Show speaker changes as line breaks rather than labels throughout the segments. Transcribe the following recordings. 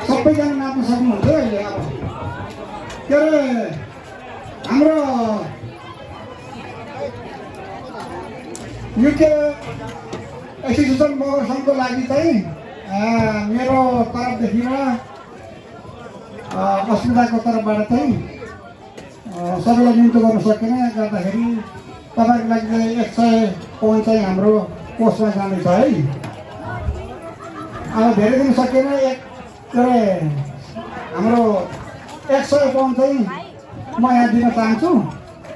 सबैजना नाच्न सक्नुहुन्छ अहिले अब के अरे हाम्रो युके एसोसिएसन मगर सङ्घको लागि चाहिँ मेरो तर्फदेखिमा अस्मिताको तर्फबाट चाहिँ सबैलाई निम्तो गर्न सकेन गर्दाखेरि तपाईँको लागि चाहिँ 100 पाउन्ड चाहिँ हाम्रो कोषमा जानेछ है। अब धेरै दिन सकेन हाम्रो 100 पाउन्ड चाहिँ म यहाँ दिन चाहन्छु।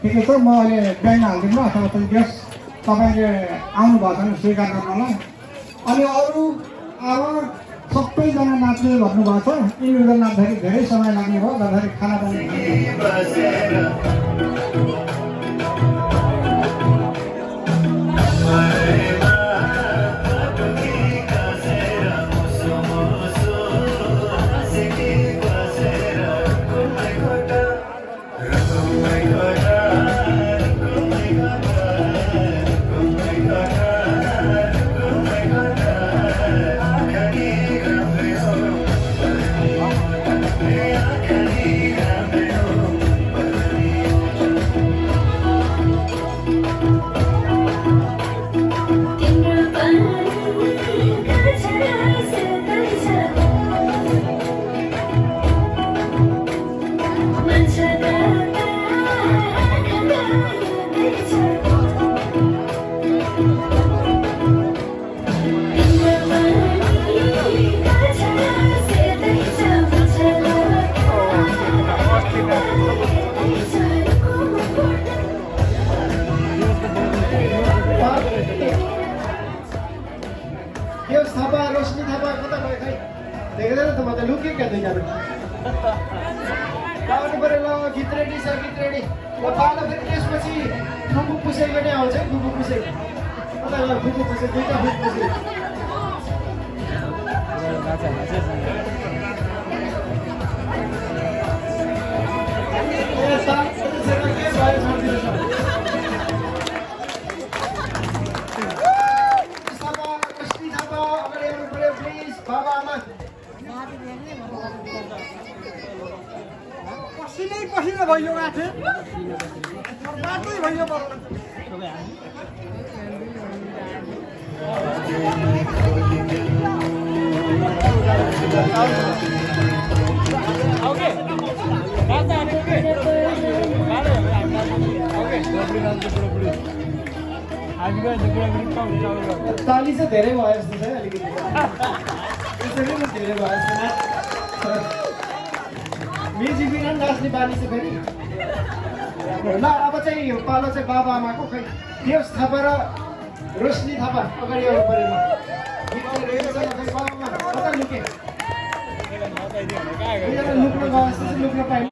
ठिकै छ, म अहिले ब्याङ्क हालिदिनु अथवा चाहिँ ग्यास तपाईँले आउनु भएको छैन स्वीकार गर्नलाई। अनि अरू अब सबैजना नाच्ने भन्नुभएको छ, इन्डिभिजुअल नाच्दाखेरि धेरै समय लाग्ने भयो गर्दाखेरि खाना पनि रोशनी थापा कता गयो खै देख्दैन त म त लुके क्या दुईजना आउनु पर्यो। ल गीत रेडी छ, गीत रेडी। ल पालो फेरि त्यसपछि फुपु पुसेको पनि आउँछ है। फुपु पुसे कता गयो? फुपु पुसे दुईटा फुपु पुसे पसिना भयो माथि बाटै भयो ताली चाहिँ धेरै भयो जस्तो छ अलिकति धेरै भयो जस्तो म्युजिक बिना नाच्ने बानी चाहिँ फेरि। ल अब चाहिँ पालो चाहिँ बाबा आमाको खै देउस थापा र रोशनी थापा अगाडि आउनु पऱ्यो। कता लुके लुक्न गयो जस्तो चाहिँ लुक्न पाइन्छ।